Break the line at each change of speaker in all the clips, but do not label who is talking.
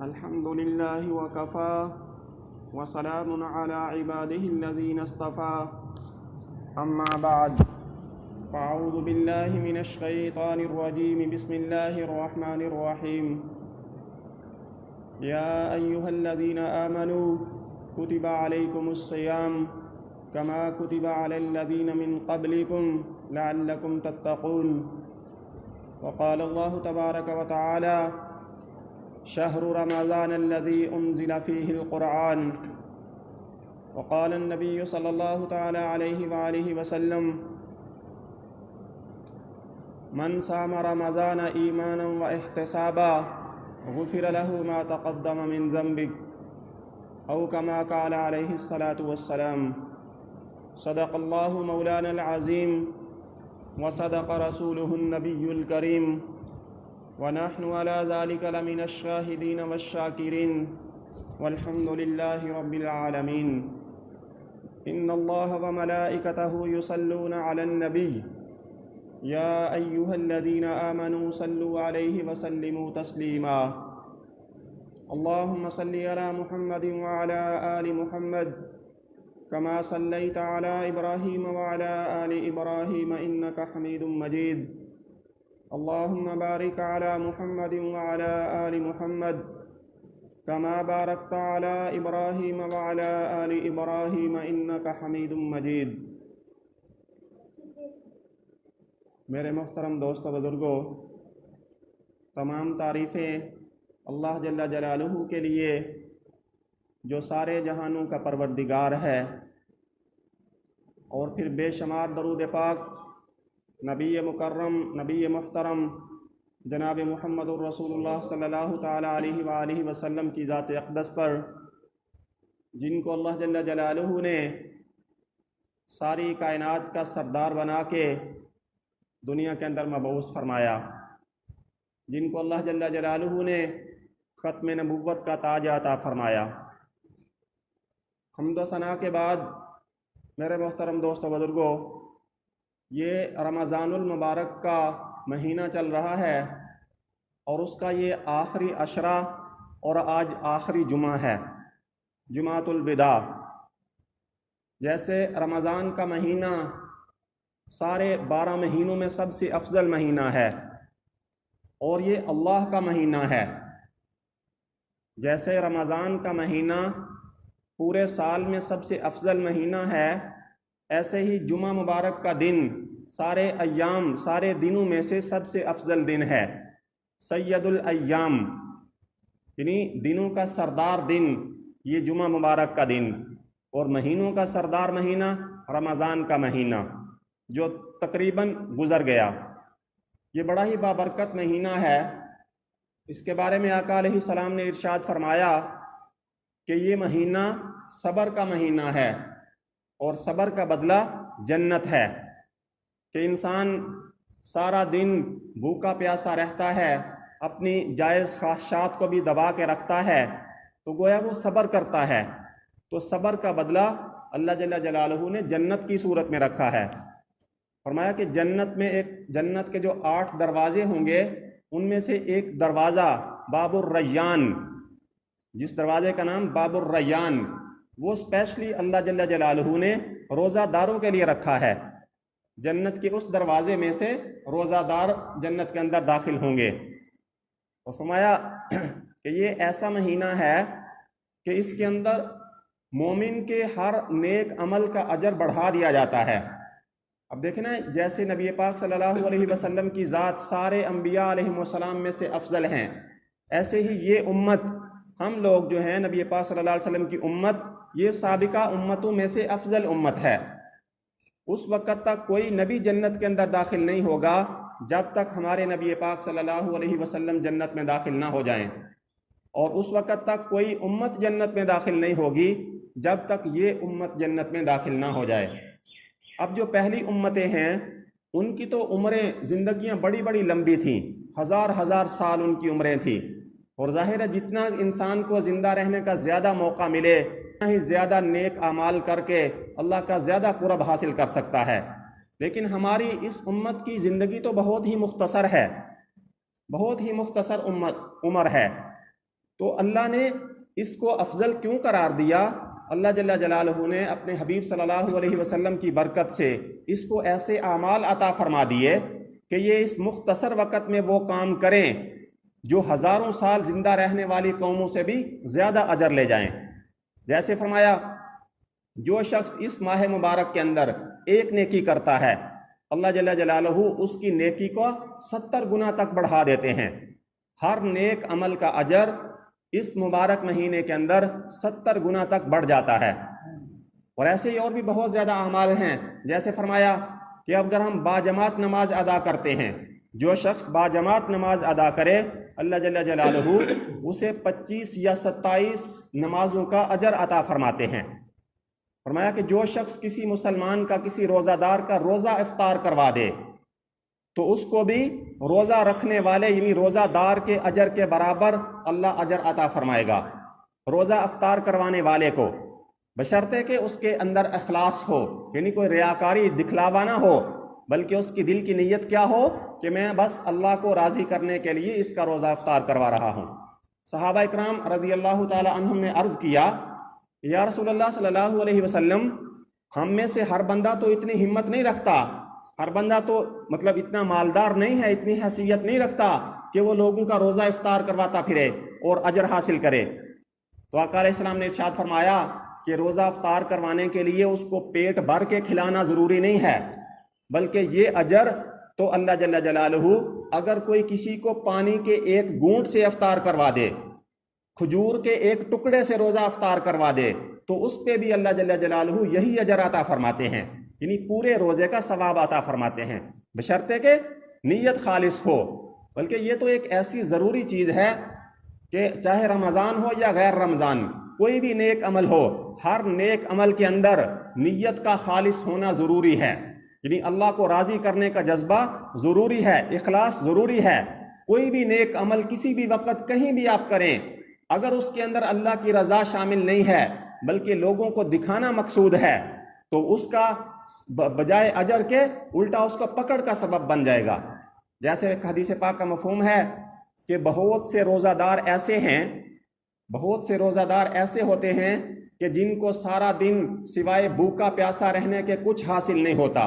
الحمد لله وكفى وسلام على عباده الذين اصطفى أما بعد فأعوذ بالله من الشيطان الرجيم بسم الله الرحمن الرحيم يا أيها الذين آمنوا كتب عليكم الصيام كما كتب على الذين من قبلكم لعلكم تتقون وقال الله تبارك وتعالى شهر رمضان الذي أنزل فيه القرآن وقال النبي صلى الله تعالى عليه وآله وسلم من صام رمضان إيمانا واحتسابا غفر له ما تقدم من ذنبه أو كما قال عليه الصلاة والسلام صدق الله مولانا العظيم وصدق رسوله النبي الكريم ونحن على ذلك لمن الشاهدين والشاكرين والحمد لله رب العالمين إن الله وملائكته يصلون على النبي يا أيها الذين آمنوا صلوا عليه وسلموا تسليما اللهم صل على محمد وعلى آل محمد كما صليت على إبراهيم وعلى آل إبراهيم إنك حميد مجيد اللهم بارك على محمد وعلى آل محمد كما باركت على إبراهيم وعلى آل إبراهيم إنك حميد مجيد میرے محترم دوست و بزرگوں، تمام تعریفیں اللہ جل جلالہ کے لیے جو سارے جہانوں کا پروردگار ہے، اور پھر بے شمار درود پاک نبی مکرم نبی محترم جناب محمد الرسول اللہ صلی اللہ تعالیٰ علیہ وآلہ وسلم کی ذات اقدس پر، جن کو اللہ جل جلالہ نے ساری کائنات کا سردار بنا کے دنیا کے اندر مبعوث فرمایا، جن کو اللہ جل جلالہ نے ختم نبوت کا تاج عطا فرمایا۔ حمد و ثنا کے بعد میرے محترم دوست و بزرگوں، یہ رمضان المبارک کا مہینہ چل رہا ہے اور اس کا یہ آخری عشرہ اور آج آخری جمعہ ہے، جمعۃ الوداع۔ جیسے رمضان کا مہینہ سارے 12 مہینوں میں سب سے افضل مہینہ ہے اور یہ اللہ کا مہینہ ہے، جیسے رمضان کا مہینہ پورے سال میں سب سے افضل مہینہ ہے، ایسے ہی جمعہ مبارک کا دن سارے ایام سارے دنوں میں سے سب سے افضل دن ہے، سید الایام، یعنی دنوں کا سردار دن یہ جمعہ مبارک کا دن، اور مہینوں کا سردار مہینہ رمضان کا مہینہ جو تقریباً گزر گیا۔ یہ بڑا ہی بابرکت مہینہ ہے۔ اس کے بارے میں آقا علیہ السلام نے ارشاد فرمایا کہ یہ مہینہ صبر کا مہینہ ہے اور صبر کا بدلہ جنت ہے، کہ انسان سارا دن بھوکا پیاسا رہتا ہے، اپنی جائز خواہشات کو بھی دبا کے رکھتا ہے، تو گویا وہ صبر کرتا ہے، تو صبر کا بدلہ اللہ جل جلالہ نے جنت کی صورت میں رکھا ہے۔ فرمایا کہ جنت کے جو 8 دروازے ہوں گے، ان میں سے ایک دروازہ باب الریان، جس دروازے کا نام باب الریان، وہ اسپیشلی اللہ جل جلالہ نے روزہ داروں کے لیے رکھا ہے۔ جنت کے اس دروازے میں سے روزہ دار جنت کے اندر داخل ہوں گے۔ اور فرمایا کہ یہ ایسا مہینہ ہے کہ اس کے اندر مومن کے ہر نیک عمل کا اجر بڑھا دیا جاتا ہے۔ اب دیکھیں نا، جیسے نبی پاک صلی اللہ علیہ وسلم کی ذات سارے انبیاء علیہ السلام میں سے افضل ہیں، ایسے ہی یہ امت، ہم لوگ جو ہیں نبی پاک صلی اللہ علیہ وسلم کی امت، یہ سابقہ امتوں میں سے افضل امت ہے۔ اس وقت تک کوئی نبی جنت کے اندر داخل نہیں ہوگا جب تک ہمارے نبی پاک صلی اللہ علیہ وسلم جنت میں داخل نہ ہو جائیں، اور اس وقت تک کوئی امت جنت میں داخل نہیں ہوگی جب تک یہ امت جنت میں داخل نہ ہو جائے۔ اب جو پہلی امتیں ہیں، ان کی تو عمریں، زندگیاں بڑی بڑی لمبی تھیں، ہزار سال ان کی عمریں تھیں، اور ظاہر ہے جتنا انسان کو زندہ رہنے کا زیادہ موقع ملے، اتنا ہی زیادہ نیک اعمال کر کے اللہ کا زیادہ قرب حاصل کر سکتا ہے۔ لیکن ہماری اس امت کی زندگی تو بہت ہی مختصر ہے، بہت ہی مختصر عمر ہے، تو اللہ نے اس کو افضل کیوں قرار دیا؟ اللہ جل جلالہ نے اپنے حبیب صلی اللہ علیہ وسلم کی برکت سے اس کو ایسے اعمال عطا فرما دیے کہ یہ اس مختصر وقت میں وہ کام کریں جو ہزاروں سال زندہ رہنے والی قوموں سے بھی زیادہ اجر لے جائیں۔ جیسے فرمایا جو شخص اس ماہ مبارک کے اندر ایک نیکی کرتا ہے اللہ جل جلالہ اس کی نیکی کو 70 گنا تک بڑھا دیتے ہیں۔ ہر نیک عمل کا اجر اس مبارک مہینے کے اندر 70 گنا تک بڑھ جاتا ہے۔ اور ایسے ہی اور بھی بہت زیادہ اعمال ہیں، جیسے فرمایا کہ اگر ہم باجماعت نماز ادا کرتے ہیں، جو شخص باجماعت نماز ادا کرے اللہ جل جلالہ اسے 25 یا 27 نمازوں کا اجر عطا فرماتے ہیں۔ فرمایا کہ جو شخص کسی مسلمان کا کسی روزہ دار کا روزہ افطار کروا دے تو اس کو بھی روزہ رکھنے والے یعنی روزہ دار کے اجر کے برابر اللہ اجر عطا فرمائے گا روزہ افطار کروانے والے کو، بشرطے کہ اس کے اندر اخلاص ہو، یعنی کوئی ریاکاری دکھلاوا نہ ہو، بلکہ اس کی دل کی نیت کیا ہو کہ میں بس اللہ کو راضی کرنے کے لیے اس کا روزہ افطار کروا رہا ہوں۔ صحابہ اکرام رضی اللہ تعالی عنہم نے عرض کیا یا رسول اللہ صلی اللہ علیہ وسلم، ہم میں سے ہر بندہ تو اتنی ہمت نہیں رکھتا، ہر بندہ تو مطلب اتنا مالدار نہیں ہے، اتنی حیثیت نہیں رکھتا کہ وہ لوگوں کا روزہ افطار کرواتا پھرے اور اجر حاصل کرے۔ تو آقا علیہ السلام نے ارشاد فرمایا کہ روزہ افطار کروانے کے لیے اس کو پیٹ بھر کے کھلانا ضروری نہیں ہے، بلکہ یہ اجر تو اللہ جل جلالہ اگر کوئی کسی کو پانی کے ایک گھونٹ سے افطار کروا دے، کھجور کے ایک ٹکڑے سے روزہ افطار کروا دے، تو اس پہ بھی اللہ جل جلالہ یہی اجر عطا فرماتے ہیں، یعنی پورے روزے کا ثواب عطا فرماتے ہیں، بشرطے کہ نیت خالص ہو۔ بلکہ یہ تو ایک ایسی ضروری چیز ہے کہ چاہے رمضان ہو یا غیر رمضان، کوئی بھی نیک عمل ہو، ہر نیک عمل کے اندر نیت کا خالص ہونا ضروری ہے، یعنی اللہ کو راضی کرنے کا جذبہ ضروری ہے، اخلاص ضروری ہے۔ کوئی بھی نیک عمل کسی بھی وقت کہیں بھی آپ کریں، اگر اس کے اندر اللہ کی رضا شامل نہیں ہے بلکہ لوگوں کو دکھانا مقصود ہے تو اس کا بجائے اجر کے الٹا اس کا پکڑ کا سبب بن جائے گا۔ جیسے ایک حدیث پاک کا مفہوم ہے کہ بہت سے روزہ دار ایسے ہوتے ہیں کہ جن کو سارا دن سوائے بھوکا پیاسا رہنے کے کچھ حاصل نہیں ہوتا،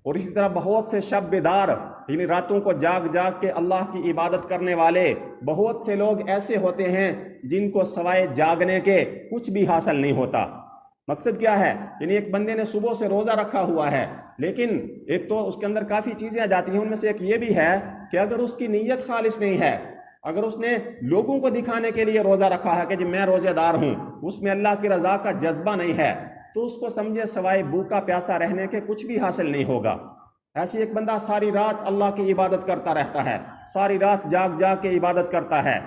اور اسی طرح بہت سے شب بیدار یعنی راتوں کو جاگ جاگ کے اللہ کی عبادت کرنے والے بہت سے لوگ ایسے ہوتے ہیں جن کو سوائے جاگنے کے کچھ بھی حاصل نہیں ہوتا۔ مقصد کیا ہے؟ یعنی ایک بندے نے صبح سے روزہ رکھا ہوا ہے، لیکن ایک تو اس کے اندر کافی چیزیں آ جاتی ہیں، ان میں سے ایک یہ بھی ہے کہ اگر اس کی نیت خالص نہیں ہے، اگر اس نے لوگوں کو دکھانے کے لیے روزہ رکھا ہے کہ جی میں روزہ دار ہوں، اس میں اللہ کی رضا کا جذبہ نہیں ہے، تو اس کو سمجھے سوائے بھوکا پیاسا رہنے کے کچھ بھی حاصل نہیں ہوگا۔ ایسی ایک بندہ ساری رات اللہ کی عبادت کرتا رہتا ہے، ساری رات جاگ جاگ کے عبادت کرتا ہے،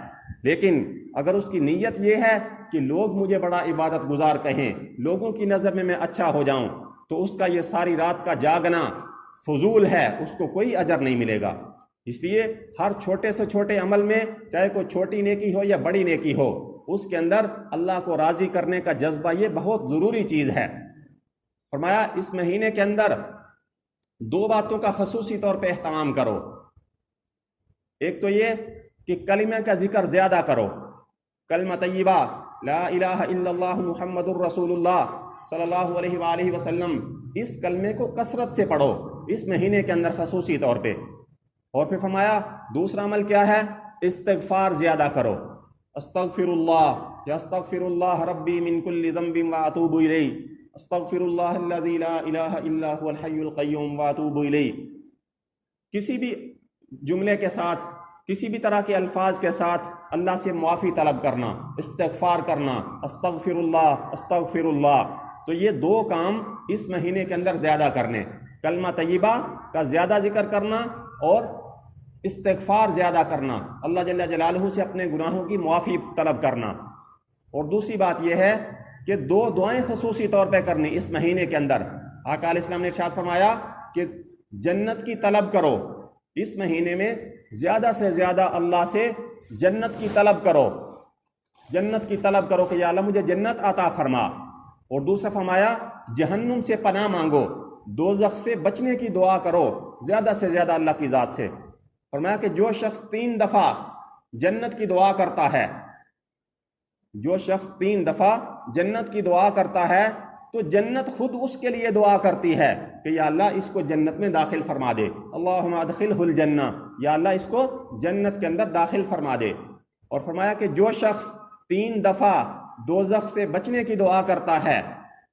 لیکن اگر اس کی نیت یہ ہے کہ لوگ مجھے بڑا عبادت گزار کہیں، لوگوں کی نظر میں میں اچھا ہو جاؤں، تو اس کا یہ ساری رات کا جاگنا فضول ہے، اس کو کوئی اجر نہیں ملے گا۔ اس لیے ہر چھوٹے سے چھوٹے عمل میں چاہے کوئی چھوٹی نیکی ہو یا بڑی نیکی ہو، اس کے اندر اللہ کو راضی کرنے کا جذبہ یہ بہت ضروری چیز ہے۔ فرمایا اس مہینے کے اندر 2 باتوں کا خصوصی طور پہ اہتمام کرو۔ ایک تو یہ کہ کلمہ کا ذکر زیادہ کرو، کلمہ طیبہ لا الہ الا اللہ محمد الرسول اللہ صلی اللہ علیہ وآلہ وسلم، اس کلمے کو کثرت سے پڑھو اس مہینے کے اندر خصوصی طور پہ۔ اور پھر فرمایا دوسرا عمل کیا ہے؟ استغفار زیادہ کرو، استغفر اللہ یا استغفر اللہ ربی من کل ذنب واتوب الیہ، استغفر اللہ الذی لا الہ الا هو الحی القیوم واتوب الیہ۔ کسی بھی جملے کے ساتھ، کسی بھی طرح کے الفاظ کے ساتھ اللہ سے معافی طلب کرنا، استغفار کرنا، استغفر اللہ، تو یہ 2 کام اس مہینے کے اندر زیادہ کرنے، کلمہ طیبہ کا زیادہ ذکر کرنا اور استغفار زیادہ کرنا، اللہ جل جلالہ سے اپنے گناہوں کی معافی طلب کرنا۔ اور دوسری بات یہ ہے کہ 2 دعائیں خصوصی طور پہ کرنی اس مہینے کے اندر۔ آقا علیہ السلام نے ارشاد فرمایا کہ جنت کی طلب کرو، اس مہینے میں زیادہ سے زیادہ اللہ سے جنت کی طلب کرو، جنت کی طلب کرو کہ یا اللہ مجھے جنت عطا فرما۔ اور دوسرا فرمایا جہنم سے پناہ مانگو، دوزخ سے بچنے کی دعا کرو زیادہ سے زیادہ اللہ کی ذات سے۔ فرمایا کہ جو شخص 3 دفعہ جنت کی دعا کرتا ہے جو شخص 3 دفعہ جنت کی دعا کرتا ہے تو جنت خود اس کے لیے دعا کرتی ہے کہ یا اللہ اس کو جنت میں داخل فرما دے، اللہم ادخلہ الجنہ، یا اللہ اس کو جنت کے اندر داخل فرما دے۔ اور فرمایا کہ جو شخص 3 دفعہ دوزخ سے بچنے کی دعا کرتا ہے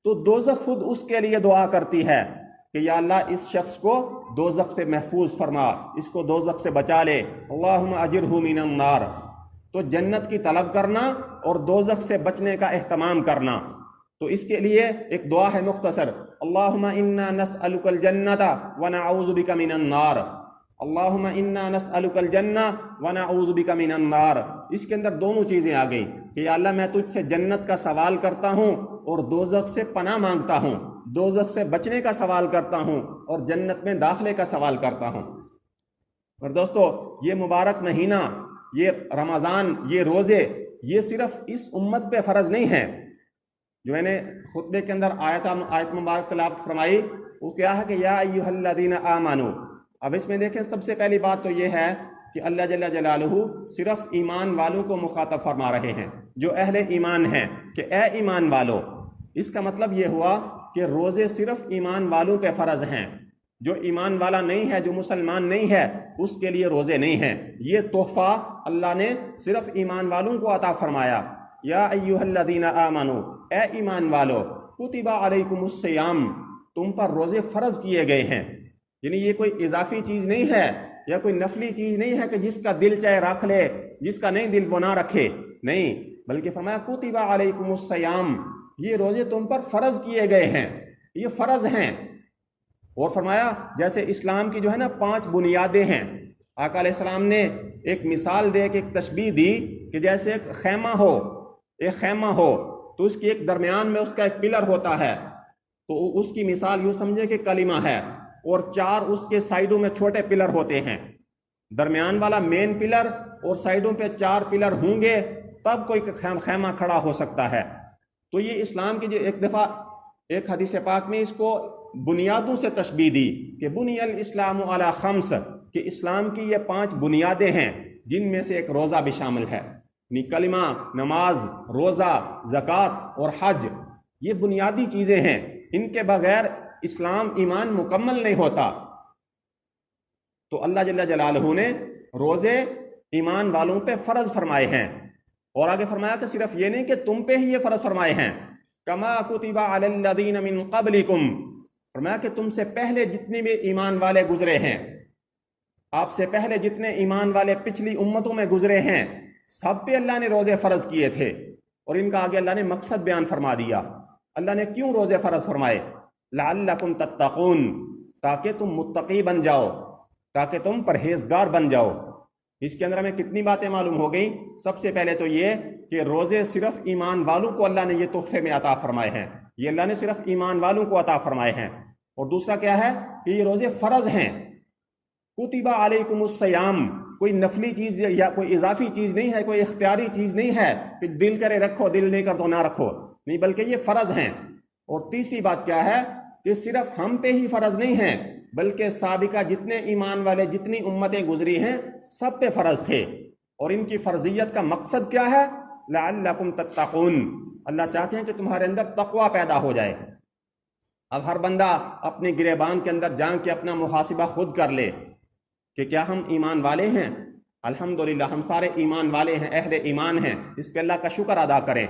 تو دوزخ خود اس کے لیے دعا کرتی ہے کہ یا اللہ اس شخص کو دوزخ سے محفوظ فرما، اس کو دوزخ سے بچا لے، اللہم اجرہ من النار۔ تو جنت کی طلب کرنا اور دوزخ سے بچنے کا اہتمام کرنا، تو اس کے لیے ایک دعا ہے مختصر، اللہم انا نسألک الجنۃ ونعوذ بک من النار، اللہم انا نسألک الجنہ ونعوذ بک من النار۔ اس کے اندر دونوں چیزیں آ گئی کہ یا اللہ میں تجھ سے جنت کا سوال کرتا ہوں اور دوزخ سے پناہ مانگتا ہوں، دوزخ سے بچنے کا سوال کرتا ہوں اور جنت میں داخلے کا سوال کرتا ہوں۔ اور دوستو یہ مبارک مہینہ، یہ رمضان، یہ روزے، یہ صرف اس امت پہ فرض نہیں ہے۔ جو میں نے خطبے کے اندر آیت مبارک تلاوت فرمائی وہ کیا ہے کہ یا ایھا الذین آمنوا۔ اب اس میں دیکھیں سب سے پہلی بات تو یہ ہے کہ اللہ جل جلالہ صرف ایمان والوں کو مخاطب فرما رہے ہیں، جو اہل ایمان ہیں، کہ اے ایمان والو۔ اس کا مطلب یہ ہوا کہ روزے صرف ایمان والوں پہ فرض ہیں، جو ایمان والا نہیں ہے، جو مسلمان نہیں ہے، اس کے لیے روزے نہیں ہیں۔ یہ تحفہ اللہ نے صرف ایمان والوں کو عطا فرمایا۔ یا ایھا الذین آمنوا، اے ایمان والو، کتب علیکم الصیام، تم پر روزے فرض کیے گئے ہیں۔ یعنی یہ کوئی اضافی چیز نہیں ہے یا کوئی نفلی چیز نہیں ہے کہ جس کا دل چاہے رکھ لے، جس کا نہیں دل وہ نہ رکھے، نہیں، بلکہ فرمایا کتب علیکم الصیام، یہ روزے تم پر فرض کیے گئے ہیں، یہ فرض ہیں۔ اور فرمایا جیسے اسلام کی جو ہے نا 5 بنیادیں ہیں، آقا علیہ السلام نے ایک مثال دے کے ایک تشبیہ دی کہ جیسے ایک خیمہ ہو تو اس کی ایک درمیان میں اس کا ایک پلر ہوتا ہے، تو اس کی مثال یوں سمجھے کہ کلمہ ہے، اور 4 اس کے سائیڈوں میں چھوٹے پلر ہوتے ہیں، درمیان والا مین پلر اور سائیڈوں پہ 4 پلر ہوں گے تب کوئی خیمہ کھڑا ہو سکتا ہے۔ تو یہ اسلام کی جو ایک دفعہ ایک حدیث پاک میں اس کو بنیادوں سے تشبیہ دی کہ بنی الاسلام علی 5، کہ اسلام کی یہ 5 بنیادیں ہیں جن میں سے ایک روزہ بھی شامل ہے، یعنی کلمہ، نماز، روزہ، زکوٰۃ اور حج، یہ بنیادی چیزیں ہیں، ان کے بغیر اسلام ایمان مکمل نہیں ہوتا۔ تو اللہ جل جلالہ نے روزے ایمان والوں پہ فرض فرمائے ہیں، اور آگے فرمایا کہ صرف یہ نہیں کہ تم پہ ہی یہ فرض فرمائے ہیں، کما کتب علی الذین من قبلکم، فرمایا کہ تم سے پہلے جتنے بھی ایمان والے گزرے ہیں، آپ سے پہلے جتنے ایمان والے پچھلی امتوں میں گزرے ہیں، سب پہ اللہ نے روزے فرض کیے تھے۔ اور ان کا آگے اللہ نے مقصد بیان فرما دیا، اللہ نے کیوں روزے فرض فرمائے، لعلکم تتقون، تاکہ تم متقی بن جاؤ، تاکہ تم پرہیزگار بن جاؤ۔ اس کے اندر ہمیں کتنی باتیں معلوم ہو گئیں؟ سب سے پہلے تو یہ کہ روزے صرف ایمان والوں کو اللہ نے یہ تحفے میں عطا فرمائے ہیں، یہ اللہ نے صرف ایمان والوں کو عطا فرمائے ہیں۔ اور دوسرا کیا ہے کہ یہ روزے فرض ہیں۔ کتب علیکم الصیام، کوئی نفلی چیز یا کوئی اضافی چیز نہیں ہے، کوئی اختیاری چیز نہیں ہے کہ دل کرے رکھو، دل نہیں کر تو نہ رکھو، نہیں، بلکہ یہ فرض ہیں۔ اور تیسری بات کیا ہے کہ صرف ہم پہ ہی فرض نہیں ہیں، بلکہ سابقہ جتنے ایمان والے، جتنی امتیں گزری ہیں، سب پہ فرض تھے۔ اور ان کی فرضیت کا مقصد کیا ہے؟ لعلکم تتقون، اللہ چاہتے ہیں کہ تمہارے اندر تقوی پیدا ہو جائے۔ اب ہر بندہ اپنے گریبان کے اندر جان کے اپنا محاسبہ خود کر لے کہ کیا ہم ایمان والے ہیں؟ الحمدللہ ہم سارے ایمان والے ہیں، اہل ایمان ہیں، اس پہ اللہ کا شکر ادا کریں۔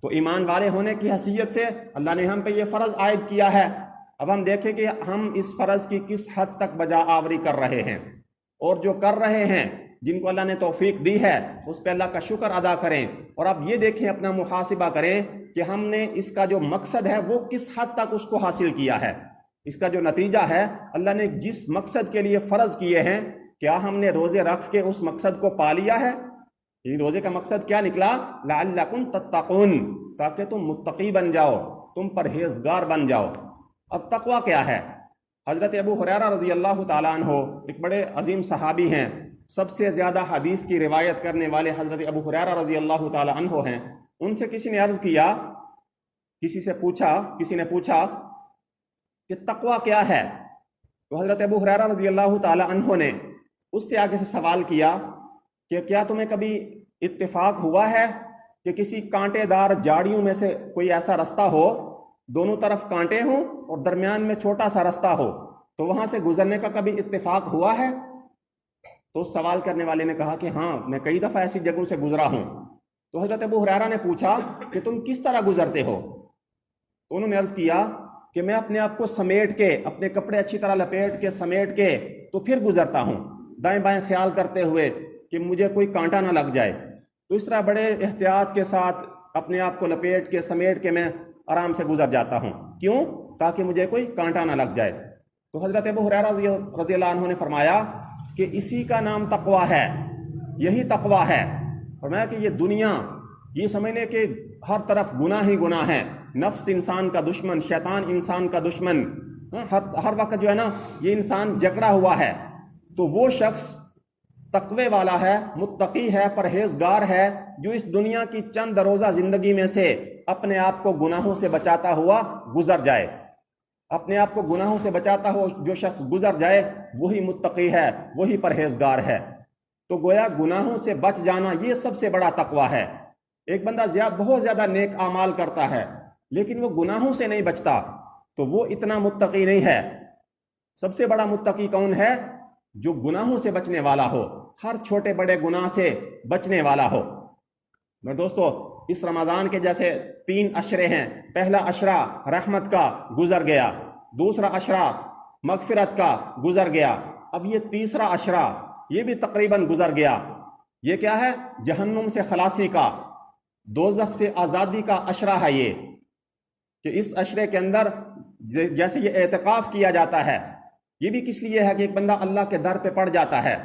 تو ایمان والے ہونے کی حیثیت سے اللہ نے ہم پہ یہ فرض عائد کیا ہے۔ اب ہم دیکھیں کہ ہم اس فرض کی کس حد تک بجا آوری کر رہے ہیں، اور جو کر رہے ہیں، جن کو اللہ نے توفیق دی ہے، اس پہ اللہ کا شکر ادا کریں۔ اور اب یہ دیکھیں، اپنا محاسبہ کریں کہ ہم نے اس کا جو مقصد ہے وہ کس حد تک اس کو حاصل کیا ہے، اس کا جو نتیجہ ہے، اللہ نے جس مقصد کے لیے فرض کیے ہیں، کیا ہم نے روزے رکھ کے اس مقصد کو پا لیا ہے؟ یعنی روزے کا مقصد کیا نکلا؟ لعلکم تتقون، تاکہ تم متقی بن جاؤ، تم پرہیزگار بن جاؤ۔ اب تقوی کیا ہے؟ حضرت ابو ہریرہ رضی اللہ تعالیٰ عنہ ایک بڑے عظیم صحابی ہیں، سب سے زیادہ حدیث کی روایت کرنے والے حضرت ابو ہریرہ رضی اللہ تعالیٰ عنہ ہیں۔ ان سے کسی نے عرض کیا، کسی نے پوچھا کہ تقوی کیا ہے؟ تو حضرت ابو ہریرہ رضی اللہ تعالیٰ عنہ نے اس سے آگے سے سوال کیا کہ کیا تمہیں کبھی اتفاق ہوا ہے کہ کسی کانٹے دار جھاڑیوں میں سے کوئی ایسا رستہ ہو، دونوں طرف کانٹے ہوں اور درمیان میں چھوٹا سا رستہ ہو، تو وہاں سے گزرنے کا کبھی اتفاق ہوا ہے؟ تو سوال کرنے والے نے کہا کہ ہاں، میں کئی دفعہ ایسی جگہوں سے گزرا ہوں۔ تو حضرت ابو ہریرہ نے پوچھا کہ تم کس طرح گزرتے ہو؟ تو انہوں نے عرض کیا کہ میں اپنے آپ کو سمیٹ کے، اپنے کپڑے اچھی طرح لپیٹ کے سمیٹ کے تو پھر گزرتا ہوں، دائیں بائیں خیال کرتے ہوئے کہ مجھے کوئی کانٹا نہ لگ جائے۔ تو اس طرح بڑے احتیاط کے ساتھ اپنے آپ کو لپیٹ کے سمیٹ کے میں آرام سے گزر جاتا ہوں۔ کیوں؟ تاکہ مجھے کوئی کانٹا نہ لگ جائے۔ تو حضرت ابو ہریرہ رضی اللہ عنہ نے فرمایا کہ اسی کا نام تقویٰ ہے، یہی تقویٰ ہے۔ فرمایا کہ یہ دنیا، یہ سمجھ لیں کہ ہر طرف گناہ ہی گناہ ہے، نفس انسان کا دشمن، شیطان انسان کا دشمن، ہر وقت جو ہے نا یہ انسان جکڑا ہوا ہے۔ تو وہ شخص تقوی والا ہے، متقی ہے، پرہیزگار ہے، جو اس دنیا کی چند روزہ زندگی میں سے اپنے آپ کو گناہوں سے بچاتا ہوا گزر جائے، اپنے آپ کو گناہوں سے بچاتا ہو جو شخص گزر جائے، وہی متقی ہے، وہی پرہیزگار ہے۔ تو گویا گناہوں سے بچ جانا یہ سب سے بڑا تقویٰ ہے۔ ایک بندہ بہت زیادہ نیک اعمال کرتا ہے لیکن وہ گناہوں سے نہیں بچتا، تو وہ اتنا متقی نہیں ہے۔ سب سے بڑا متقی کون ہے؟ جو گناہوں سے بچنے والا ہو، ہر چھوٹے بڑے گناہ سے بچنے والا ہو۔ میں دوستو، اس رمضان کے جیسے 3 عشرے ہیں۔ پہلا عشرہ رحمت کا گزر گیا، دوسرا عشرہ مغفرت کا گزر گیا، اب یہ تیسرا عشرہ یہ بھی تقریباً گزر گیا۔ یہ کیا ہے؟ جہنم سے خلاصی کا، دوزخ سے آزادی کا عشرہ ہے یہ، کہ اس عشرے کے اندر جیسے یہ اعتکاف کیا جاتا ہے، یہ بھی کس لیے ہے کہ ایک بندہ اللہ کے در پہ پڑ جاتا ہے۔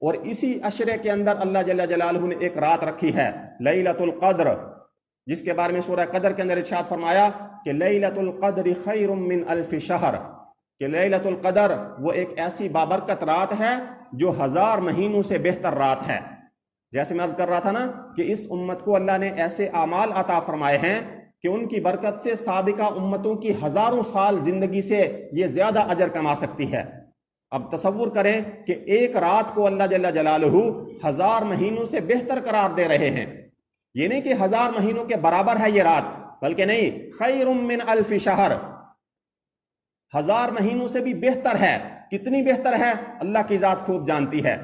اور اسی عشرے کے اندر اللہ جل جلالہ نے ایک رات رکھی ہے، لیلۃ القدر، جس کے بارے میں سورہ قدر کے اندر ارشاد فرمایا کہ لیلۃ القدر خیر من الف شہر، کہ لیلۃ القدر وہ ایک ایسی بابرکت رات ہے جو 1000 مہینوں سے بہتر رات ہے۔ جیسے میں عرض کر رہا تھا نا کہ اس امت کو اللہ نے ایسے اعمال عطا فرمائے ہیں کہ ان کی برکت سے سابقہ امتوں کی 1000 سال زندگی سے یہ زیادہ اجر کما سکتی ہے۔ اب تصور کریں کہ ایک رات کو اللہ جل جلالہ 1000 مہینوں سے بہتر قرار دے رہے ہیں۔ یہ نہیں کہ 1000 مہینوں کے برابر ہے یہ رات، بلکہ نہیں، خیر من الف شہر، 1000 مہینوں سے بھی بہتر ہے۔ کتنی بہتر ہے اللہ کی ذات خوب جانتی ہے۔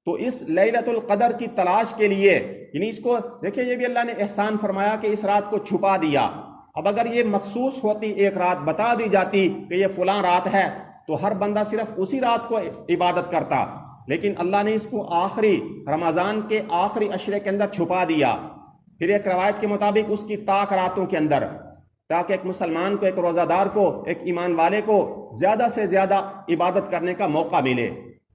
تو اس لیلۃ القدر کی تلاش کے لیے، یعنی اس کو دیکھیں، یہ بھی اللہ نے احسان فرمایا کہ اس رات کو چھپا دیا۔ اب اگر یہ مخصوص ہوتی، ایک رات بتا دی جاتی کہ یہ فلاں رات ہے، تو ہر بندہ صرف اسی رات کو عبادت کرتا، لیکن اللہ نے اس کو آخری رمضان کے آخری عشرے کے اندر چھپا دیا۔ پھر ایک روایت کے مطابق اس کی طاق راتوں کے اندر، تاکہ ایک مسلمان کو، ایک روزہ دار کو، ایک ایمان والے کو زیادہ سے زیادہ عبادت کرنے کا موقع ملے۔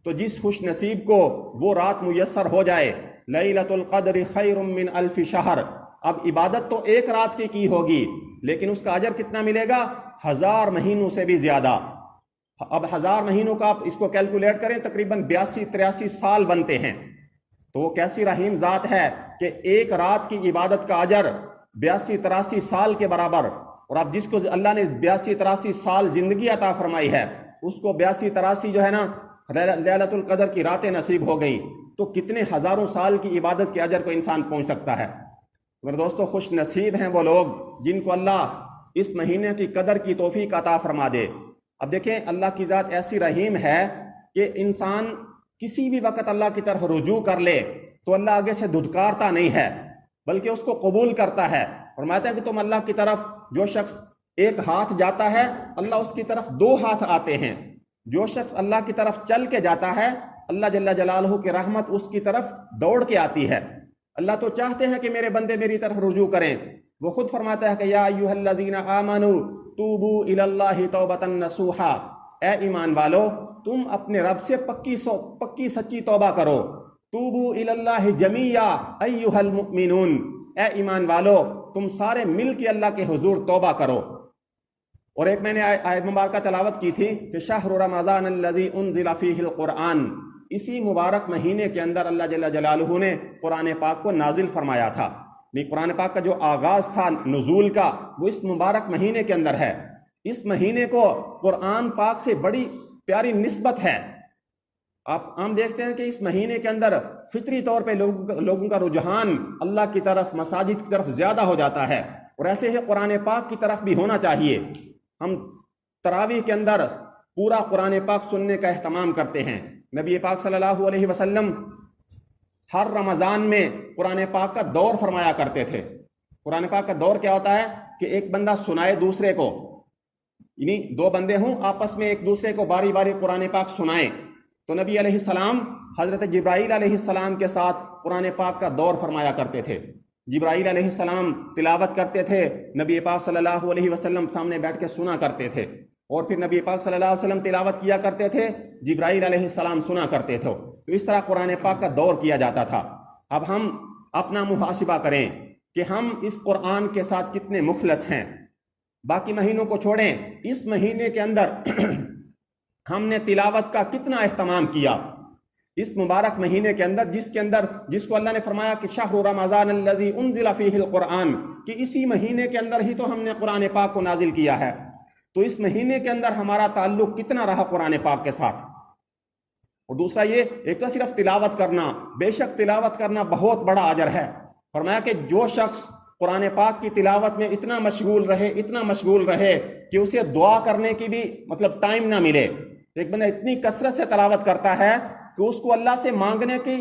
تو جس خوش نصیب کو وہ رات میسر ہو جائے، لیلۃ القدر خیر من الف شہر، اب عبادت تو ایک رات کی ہوگی لیکن اس کا اجر کتنا ملے گا؟ 1000 مہینوں سے بھی زیادہ۔ اب 1000 مہینوں کا آپ اس کو کیلکولیٹ کریں، تقریباً 82-83 سال بنتے ہیں۔ تو وہ کیسی رحیم ذات ہے کہ ایک رات کی عبادت کا اجر 82-83 سال کے برابر۔ اور اب جس کو اللہ نے 82-83 سال زندگی عطا فرمائی ہے، اس کو 82-83 جو ہے نا لیلۃ القدر کی راتیں نصیب ہو گئی، تو کتنے ہزاروں سال کی عبادت کے اجر کو انسان پہنچ سکتا ہے۔ میرے دوستو، خوش نصیب ہیں وہ لوگ جن کو اللہ اس مہینے کی قدر کی توفیق عطا فرما دے۔ اب دیکھیں، اللہ کی ذات ایسی رحیم ہے کہ انسان کسی بھی وقت اللہ کی طرف رجوع کر لے تو اللہ آگے سے دھتکارتا نہیں ہے، بلکہ اس کو قبول کرتا ہے۔ فرماتا ہے کہ تم اللہ کی طرف، جو شخص ایک ہاتھ جاتا ہے اللہ اس کی طرف 2 ہاتھ آتے ہیں، جو شخص اللہ کی طرف چل کے جاتا ہے اللہ جل جلالہ کی رحمت اس کی طرف دوڑ کے آتی ہے۔ اللہ تو چاہتے ہیں کہ میرے بندے میری طرف رجوع کریں۔ وہ خود فرماتا ہے کہ یا ایھا الذین آمنوا توبوا الی اللہ توبۃ نصوحا، اے ایمان والو تم اپنے رب سے پکی سچی توبہ کرو۔ توبوا الی اللہ جمیعا ایھا المؤمنون، اے ایمان والو تم سارے مل کے اللہ کے حضور توبہ کرو۔ اور ایک میں نے آیت مبارکہ تلاوت کی تھی کہ شہر رمضان الذی انزل فیہ القرآن، اسی مبارک مہینے کے اندر اللہ جل جلالہ نے قرآن پاک کو نازل فرمایا تھا۔ قرآن پاک کا جو آغاز تھا نزول کا، وہ اس مبارک مہینے کے اندر ہے۔ اس مہینے کو قرآن پاک سے بڑی پیاری نسبت ہے۔ ہم دیکھتے ہیں کہ اس مہینے کے اندر فطری طور پہ لوگوں کا رجحان اللہ کی طرف، مساجد کی طرف زیادہ ہو جاتا ہے، اور ایسے ہی قرآن پاک کی طرف بھی ہونا چاہیے۔ ہم تراویح کے اندر پورا قرآن پاک سننے کا اہتمام کرتے ہیں۔ نبی پاک صلی اللہ علیہ وسلم ہر رمضان میں قرآن پاک کا دور فرمایا کرتے تھے۔ قرآن پاک کا دور کیا ہوتا ہے کہ ایک بندہ سنائے دوسرے کو، یعنی دو بندے ہوں آپس میں ایک دوسرے کو باری باری قرآن پاک سنائیں۔ تو نبی علیہ السلام حضرت جبرائیل علیہ السلام کے ساتھ قرآن پاک کا دور فرمایا کرتے تھے۔ جبرائیل علیہ السلام تلاوت کرتے تھے، نبی پاک صلی اللہ علیہ وسلم سامنے بیٹھ کے سنا کرتے تھے، اور پھر نبی پاک صلی اللہ علیہ وسلم تلاوت کیا کرتے تھے، جبرائیل علیہ السلام سنا کرتے تھے۔ تو اس طرح قرآن پاک کا دور کیا جاتا تھا۔ اب ہم اپنا محاسبہ کریں کہ ہم اس قرآن کے ساتھ کتنے مخلص ہیں۔ باقی مہینوں کو چھوڑیں، اس مہینے کے اندر ہم نے تلاوت کا کتنا اہتمام کیا۔ اس مبارک مہینے کے اندر جس کو اللہ نے فرمایا کہ شہر رمضان الذی انزل فیہ القرآن، کہ اسی مہینے کے اندر ہی تو ہم نے قرآن پاک کو نازل کیا ہے۔ تو اس مہینے کے اندر ہمارا تعلق کتنا رہا قرآن پاک کے ساتھ۔ اور دوسرا یہ، ایک تو صرف تلاوت کرنا، بے شک تلاوت کرنا بہت بڑا اجر ہے۔ فرمایا کہ جو شخص قرآن پاک کی تلاوت میں اتنا مشغول رہے کہ اسے دعا کرنے کی بھی ٹائم نہ ملے۔ ایک بندہ اتنی کثرت سے تلاوت کرتا ہے کہ اس کو اللہ سے مانگنے کی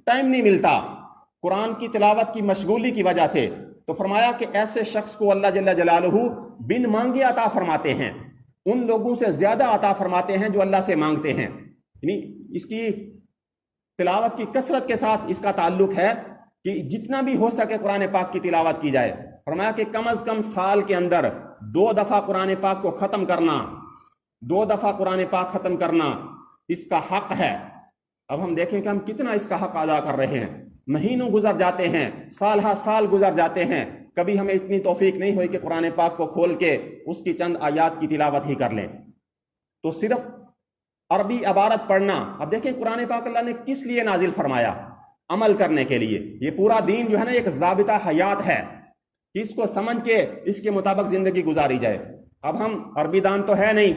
ٹائم نہیں ملتا قرآن کی تلاوت کی مشغولی کی وجہ سے۔ تو فرمایا کہ ایسے شخص کو اللہ جل جلالہ بن مانگے عطا فرماتے ہیں، ان لوگوں سے زیادہ عطا فرماتے ہیں جو اللہ سے مانگتے ہیں۔ یعنی اس کی تلاوت کی کثرت کے ساتھ اس کا تعلق ہے کہ جتنا بھی ہو سکے قرآن پاک کی تلاوت کی جائے۔ فرمایا کہ کم از کم سال کے اندر 2 دفعہ قرآن پاک کو ختم کرنا، 2 دفعہ قرآن پاک ختم کرنا اس کا حق ہے۔ اب ہم دیکھیں کہ ہم کتنا اس کا حق ادا کر رہے ہیں۔ مہینوں گزر جاتے ہیں، سال ہا سال گزر جاتے ہیں، کبھی ہمیں اتنی توفیق نہیں ہوئی کہ قرآن پاک کو کھول کے اس کی چند آیات کی تلاوت ہی کر لیں۔ تو صرف عربی عبارت پڑھنا، اب دیکھیں قرآن پاک اللہ نے کس لیے نازل فرمایا؟ عمل کرنے کے لیے۔ یہ پورا دین جو ہے نا ایک ضابطہ حیات ہے کہ اس کو سمجھ کے اس کے مطابق زندگی گزاری جائے۔ اب ہم عربی دان تو ہے نہیں،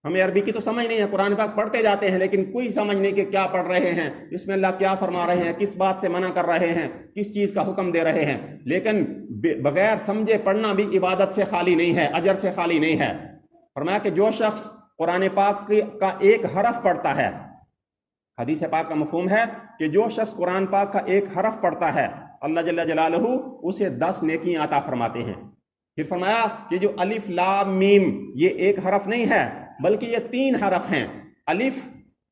ہمیں عربی کی تو سمجھ نہیں ہے، قرآن پاک پڑھتے جاتے ہیں لیکن کوئی سمجھ نہیں کہ کیا پڑھ رہے ہیں، اس میں اللہ کیا فرما رہے ہیں، کس بات سے منع کر رہے ہیں، کس چیز کا حکم دے رہے ہیں۔ لیکن بغیر سمجھے پڑھنا بھی عبادت سے خالی نہیں ہے، اجر سے خالی نہیں ہے۔ فرمایا کہ جو شخص قرآن پاک کا ایک حرف پڑھتا ہے، حدیث پاک کا مفہوم ہے کہ جو شخص قرآن پاک کا ایک حرف پڑھتا ہے اللہ جل جلالہ اسے 10 نیکیاں عطا فرماتے ہیں۔ پھر فرمایا کہ جو الف لام میم یہ ایک حرف نہیں ہے بلکہ یہ 3 حرف ہیں، الف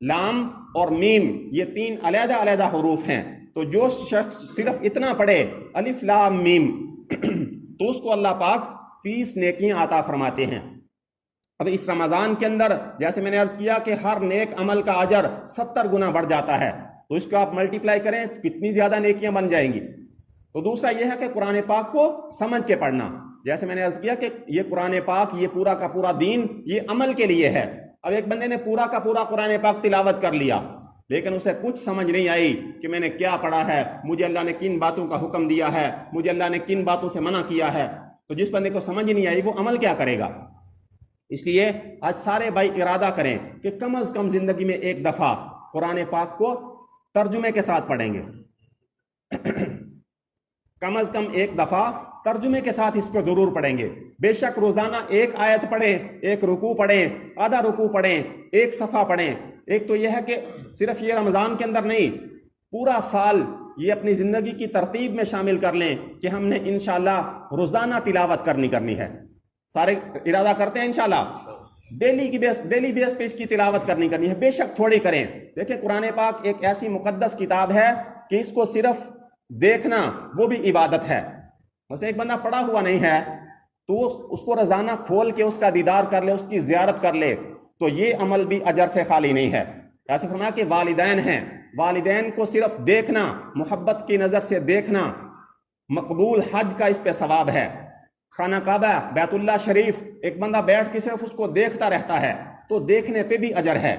لام اور میم، یہ 3 علیحدہ علیحدہ حروف ہیں۔ تو جو شخص صرف اتنا پڑھے الف لام میم تو اس کو اللہ پاک 30 نیکیاں عطا فرماتے ہیں۔ اب اس رمضان کے اندر جیسے میں نے عرض کیا کہ ہر نیک عمل کا اجر 70 گنا بڑھ جاتا ہے، تو اس کو آپ ملٹیپلائی کریں کتنی زیادہ نیکیاں بن جائیں گی۔ تو دوسرا یہ ہے کہ قرآن پاک کو سمجھ کے پڑھنا، جیسے میں نے عرض کیا کہ یہ قرآن پاک یہ پورا کا پورا دین یہ عمل کے لیے ہے۔ اب ایک بندے نے پورا کا پورا قرآن پاک تلاوت کر لیا لیکن اسے کچھ سمجھ نہیں آئی کہ میں نے کیا پڑھا ہے، مجھے اللہ نے کن باتوں کا حکم دیا ہے، مجھے اللہ نے کن باتوں سے منع کیا ہے، تو جس بندے کو سمجھ نہیں آئی وہ عمل کیا کرے گا؟ اس لیے آج سارے بھائی ارادہ کریں کہ کم از کم زندگی میں ایک دفعہ قرآن پاک کو ترجمے کے ساتھ پڑھیں گے، کم از کم ایک دفعہ ترجمے کے ساتھ اس کو ضرور پڑھیں گے۔ بے شک روزانہ ایک آیت پڑھیں، ایک رکوع پڑھیں، آدھا رکوع پڑھیں، ایک صفحہ پڑھیں۔ ایک تو یہ ہے کہ صرف یہ رمضان کے اندر نہیں، پورا سال یہ اپنی زندگی کی ترتیب میں شامل کر لیں کہ ہم نے انشاءاللہ روزانہ تلاوت کرنی ہے۔ سارے ارادہ کرتے ہیں انشاءاللہ ڈیلی بیس پہ اس کی تلاوت کرنی ہے، بے شک تھوڑی کریں۔ دیکھیں قرآن پاک ایک ایسی مقدس کتاب ہے کہ اس کو صرف دیکھنا وہ بھی عبادت ہے۔ مثلا ایک بندہ پڑھا ہوا نہیں ہے تو اس کو روزانہ کھول کے اس کا دیدار کر لے، اس کی زیارت کر لے، تو یہ عمل بھی اجر سے خالی نہیں ہے۔ ایسے فرمایا کہ والدین ہیں، والدین کو صرف دیکھنا، محبت کی نظر سے دیکھنا، مقبول حج کا اس پہ ثواب ہے۔ خانہ کعبہ بیت اللہ شریف ایک بندہ بیٹھ کے صرف اس کو دیکھتا رہتا ہے تو دیکھنے پہ بھی اجر ہے۔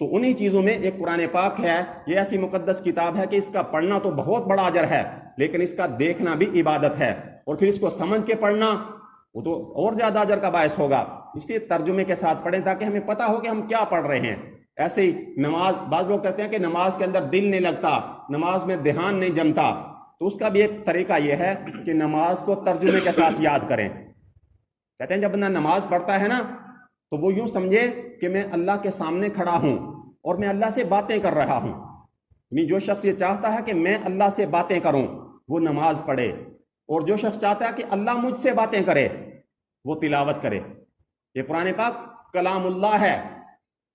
تو انہی چیزوں میں ایک قرآن پاک ہے، یہ ایسی مقدس کتاب ہے کہ اس کا پڑھنا تو بہت بڑا اجر ہے لیکن اس کا دیکھنا بھی عبادت ہے، اور پھر اس کو سمجھ کے پڑھنا وہ تو اور زیادہ اجر کا باعث ہوگا۔ اس لیے ترجمے کے ساتھ پڑھیں تاکہ ہمیں پتہ ہو کہ ہم کیا پڑھ رہے ہیں۔ ایسے ہی نماز، بعض لوگ کہتے ہیں کہ نماز کے اندر دل نہیں لگتا، نماز میں دھیان نہیں جمتا، تو اس کا بھی ایک طریقہ یہ ہے کہ نماز کو ترجمے کے ساتھ یاد کریں۔ کہتے ہیں جب بندہ نماز پڑھتا ہے نا تو وہ یوں سمجھے کہ میں اللہ کے سامنے کھڑا ہوں اور میں اللہ سے باتیں کر رہا ہوں، یعنی جو شخص یہ چاہتا ہے کہ میں اللہ سے باتیں کروں وہ نماز پڑھے، اور جو شخص چاہتا ہے کہ اللہ مجھ سے باتیں کرے وہ تلاوت کرے۔ یہ قرآن پاک کلام اللہ ہے،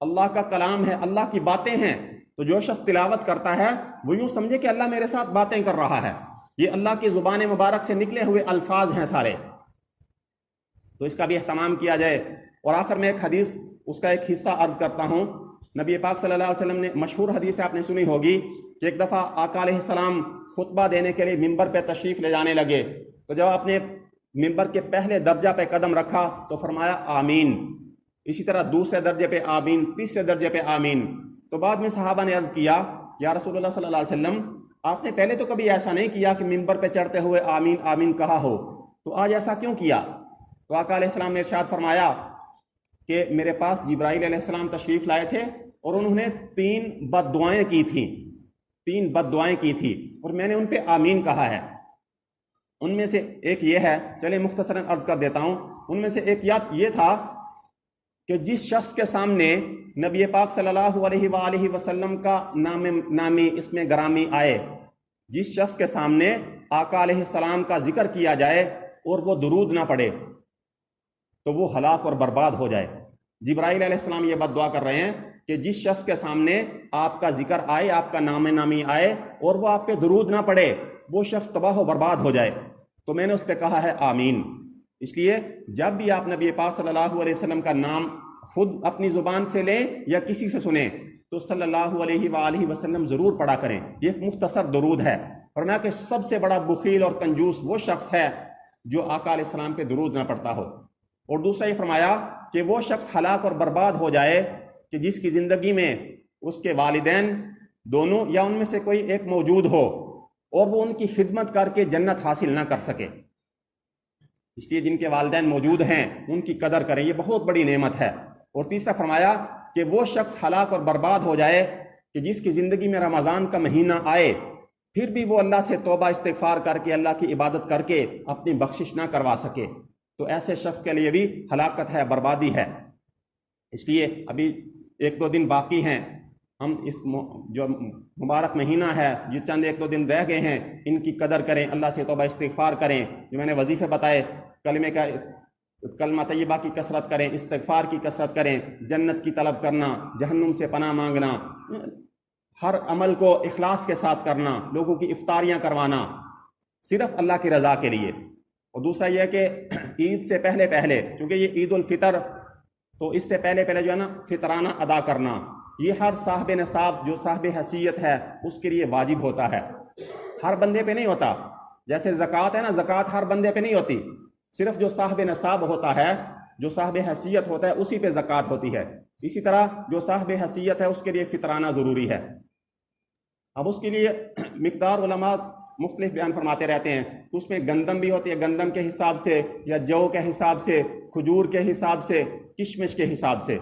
اللہ کا کلام ہے، اللہ کی باتیں ہیں، تو جو شخص تلاوت کرتا ہے وہ یوں سمجھے کہ اللہ میرے ساتھ باتیں کر رہا ہے، یہ اللہ کی زبان مبارک سے نکلے ہوئے الفاظ ہیں سارے، تو اس کا بھی اہتمام کیا جائے۔ اور آخر میں ایک حدیث، اس کا ایک حصہ عرض کرتا ہوں۔ نبی پاک صلی اللہ علیہ وسلم نے، مشہور حدیث آپ نے سنی ہوگی کہ ایک دفعہ آقا علیہ السلام خطبہ دینے کے لیے ممبر پہ تشریف لے جانے لگے، تو جب آپ نے ممبر کے پہلے درجہ پہ قدم رکھا تو فرمایا آمین، اسی طرح دوسرے درجے پہ آمین، تیسرے درجے پہ آمین۔ تو بعد میں صحابہ نے عرض کیا یا رسول اللہ صلی اللہ علیہ وسلم، آپ نے پہلے تو کبھی ایسا نہیں کیا کہ ممبر پہ چڑھتے ہوئے آمین آمین کہا ہو، تو آج ایسا کیوں کیا؟ تو آقا علیہ السلام نے ارشاد فرمایا کہ میرے پاس جبرائیل علیہ السلام تشریف لائے تھے اور انہوں نے 3 بد دعائیں کی تھیں، 3 بد دعائیں کی تھی اور میں نے ان پہ آمین کہا ہے۔ ان میں سے ایک یہ ہے، چلے مختصراً عرض کر دیتا ہوں، ان میں سے ایک یہ تھا کہ جس شخص کے سامنے نبی پاک صلی اللہ علیہ وآلہ وسلم کا نامی اسم گرامی آئے، جس شخص کے سامنے آقا علیہ السلام کا ذکر کیا جائے اور وہ درود نہ پڑھے تو وہ ہلاک اور برباد ہو جائے۔ جبرائیل علیہ السلام یہ بد دعا کر رہے ہیں کہ جس شخص کے سامنے آپ کا ذکر آئے، آپ کا نامی آئے اور وہ آپ پہ درود نہ پڑھے، وہ شخص تباہ و برباد ہو جائے۔ تو میں نے اس پہ کہا ہے آمین۔ اس لیے جب بھی آپ نبی پاک صلی اللہ علیہ وسلم کا نام خود اپنی زبان سے لیں یا کسی سے سنیں تو صلی اللہ علیہ وآلہ وسلم ضرور پڑھا کریں۔ یہ ایک مختصر درود ہے، فرمایا کہ سب سے بڑا بخیل اور کنجوس وہ شخص ہے جو آقا علیہ السلام پہ درود نہ پڑھتا ہو۔ اور دوسرا یہ فرمایا کہ وہ شخص ہلاک اور برباد ہو جائے کہ جس کی زندگی میں اس کے والدین دونوں یا ان میں سے کوئی ایک موجود ہو اور وہ ان کی خدمت کر کے جنت حاصل نہ کر سکے۔ اس لیے جن کے والدین موجود ہیں ان کی قدر کریں، یہ بہت بڑی نعمت ہے۔ اور تیسرا فرمایا کہ وہ شخص ہلاک اور برباد ہو جائے کہ جس کی زندگی میں رمضان کا مہینہ آئے پھر بھی وہ اللہ سے توبہ استغفار کر کے اللہ کی عبادت کر کے اپنی بخشش نہ کروا سکے، تو ایسے شخص کے لیے بھی ہلاکت ہے، بربادی ہے۔ اس لیے ابھی 1-2 دن باقی ہیں، ہم اس جو مبارک مہینہ ہے، یہ چند 1-2 دن رہ گئے ہیں، ان کی قدر کریں، اللہ سے توبہ استغفار کریں، جو میں نے وظیفے بتائے، کلمہ طیبہ کی کثرت کریں، استغفار کی کثرت کریں، جنت کی طلب کرنا، جہنم سے پناہ مانگنا، ہر عمل کو اخلاص کے ساتھ کرنا، لوگوں کی افطاریاں کروانا صرف اللہ کی رضا کے لیے۔ اور دوسرا یہ کہ عید سے پہلے چونکہ یہ عید الفطر، تو اس سے پہلے جو ہے نا فطرانہ ادا کرنا، یہ ہر صاحب نصاب جو صاحب حیثیت ہے اس کے لیے واجب ہوتا ہے، ہر بندے پہ نہیں ہوتا۔ جیسے زکوٰۃ ہے نا، زکوٰۃ ہر بندے پہ نہیں ہوتی، صرف جو صاحب نصاب ہوتا ہے، جو صاحب حیثیت ہوتا ہے اسی پہ زکوٰۃ ہوتی ہے۔ اسی طرح جو صاحب حیثیت ہے اس کے لیے فطرانہ ضروری ہے۔ اب اس کے لیے مقدار علماء مختلف بیان فرماتے رہتے ہیں، اس میں گندم بھی ہوتی ہے، گندم کے حساب سے یا جو کے حساب سے، کھجور کے حساب سے، کشمش کے حساب سے،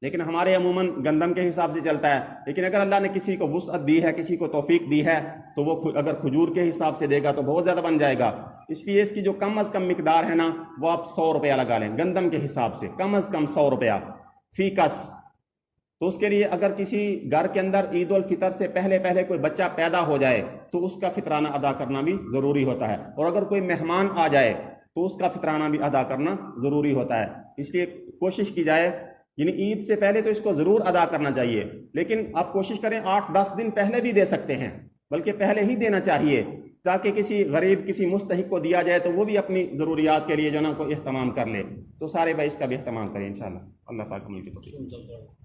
لیکن ہمارے عموماً گندم کے حساب سے چلتا ہے۔ لیکن اگر اللہ نے کسی کو وسعت دی ہے، کسی کو توفیق دی ہے، تو وہ اگر کھجور کے حساب سے دے گا تو بہت زیادہ بن جائے گا۔ اس لیے اس کی جو کم از کم مقدار ہے نا وہ آپ 100 روپیہ لگا لیں، گندم کے حساب سے کم از کم 100 روپیہ فی کس۔ تو اس کے لیے اگر کسی گھر کے اندر عید الفطر سے پہلے کوئی بچہ پیدا ہو جائے تو اس کا فطرانہ ادا کرنا بھی ضروری ہوتا ہے، اور اگر کوئی مہمان آ جائے تو اس کا فطرانہ بھی ادا کرنا ضروری ہوتا ہے۔ اس لیے کوشش کی جائے، یعنی عید سے پہلے تو اس کو ضرور ادا کرنا چاہیے، لیکن آپ کوشش کریں 8-10 دن پہلے بھی دے سکتے ہیں، بلکہ پہلے ہی دینا چاہیے تاکہ کسی غریب، کسی مستحق کو دیا جائے تو وہ بھی اپنی ضروریات کے لیے جو نا کوئی اہتمام کر لے۔ تو سارے بھائی اس کا بھی اہتمام کریں انشاءاللہ۔ اللہ پاک ہم کی توفیق۔